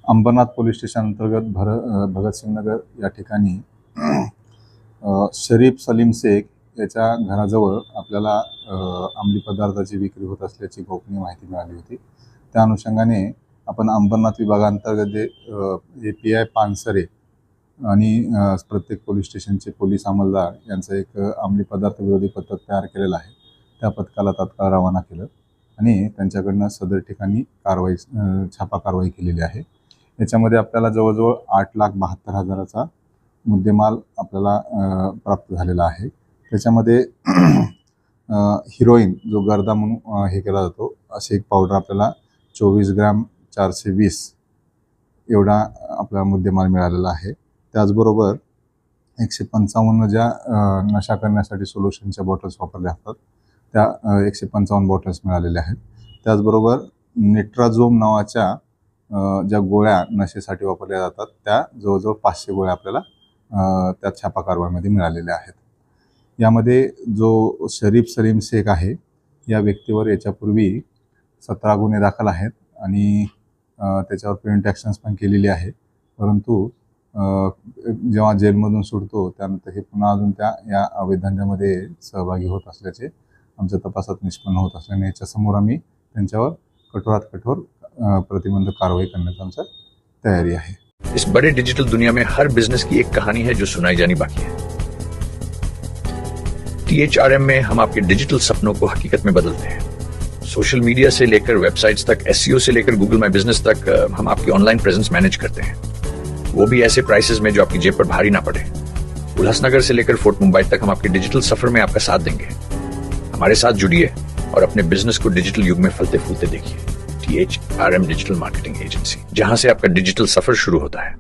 Ambernath police station अंतर्गत भगतसिंग नगर या ठिकाणी शरीफ सलीम शेख याच्या घराजवळ आपल्याला अंमली पदार्थाची विक्री होत असल्याची गोपनीय माहिती मिळाली होती। त्या अनुषंगाने आपण अंबरनाथ विभागांतर्गत जे API पानसरे आणि प्रत्येक पोलीस स्टेशनचे पोलीस अंमलदार यांचं एक अंमली पदार्थ विरोधी पथक तयार केलेलं आहे। त्या पथकाला तात्काळ रवाना केलं आणि त्यांच्याकडनं सदर ठिकाणी छापा कारवाई केलेली आहे। याच्यामध्ये आपल्याला जवळजवळ 8,72,000चा मुद्देमाल आपल्याला प्राप्त झालेला आहे। त्याच्यामध्ये हिरोईन जो गर्दा म्हणून हे केला जातो अशी एक पावडर आपल्याला 24 ग्रॅम 420 एवढा आपला मुद्देमाल मिळालेला आहे। त्याचबरोबर 155 ज्या नशा करण्यासाठी सोल्युशनच्या बॉटल्स वापरल्या जातात त्या 155 बॉटल्स मिळालेल्या आहेत। त्याचबरोबर नेट्राझोम नावाच्या ज्या गोळ्या नशेसाठी वापरल्या जातात त्या जवळजवळ 500 गोळ्या आपल्याला त्या छापा कारवाईमध्ये मिळालेल्या आहेत। यामध्ये जो शरीफ सलीम शेख आहे या व्यक्तीवर याच्यापूर्वी 17 गुन्हे दाखल आहेत आणि त्याच्यावर प्रिव्हेंट ॲक्शन्स पण केलेली आहे। परंतु जेव्हा जेलमधून सुटतो त्यानंतर हे पुन्हा अजून या अवैध धंद्यामध्ये सहभागी होत असल्याचे आमच्या तपासात निष्पन्न होत असल्याने याच्यासमोर आम्ही त्यांच्यावर कठोरात कठोर प्रतिबंधक कारवाई करण्याची आमची तैयारी है। इस बड़े डिजिटल दुनिया में हर बिजनेस की एक कहानी है जो सुनाई जानी बाकी है। THRM में हम आपके डिजिटल सपनों को हकीकत में बदलते हैं। सोशल मीडिया से लेकर वेबसाइट्स तक, SEO से लेकर गूगल माई बिजनेस तक हम आपकी ऑनलाइन प्रेजेंस मैनेज करते हैं, वो भी ऐसे प्राइसेस में जो आपकी जेब पर भारी ना पड़े। उल्लासनगर से लेकर फोर्ट मुंबई तक हम आपके डिजिटल सफर में आपका साथ देंगे। हमारे साथ जुड़िए और अपने बिजनेस को डिजिटल युग में फलते फूलते देखिए। THRM डिजिटल मार्केटिंग एजेंसी, जहां से आपका डिजिटल सफर शुरू होता है।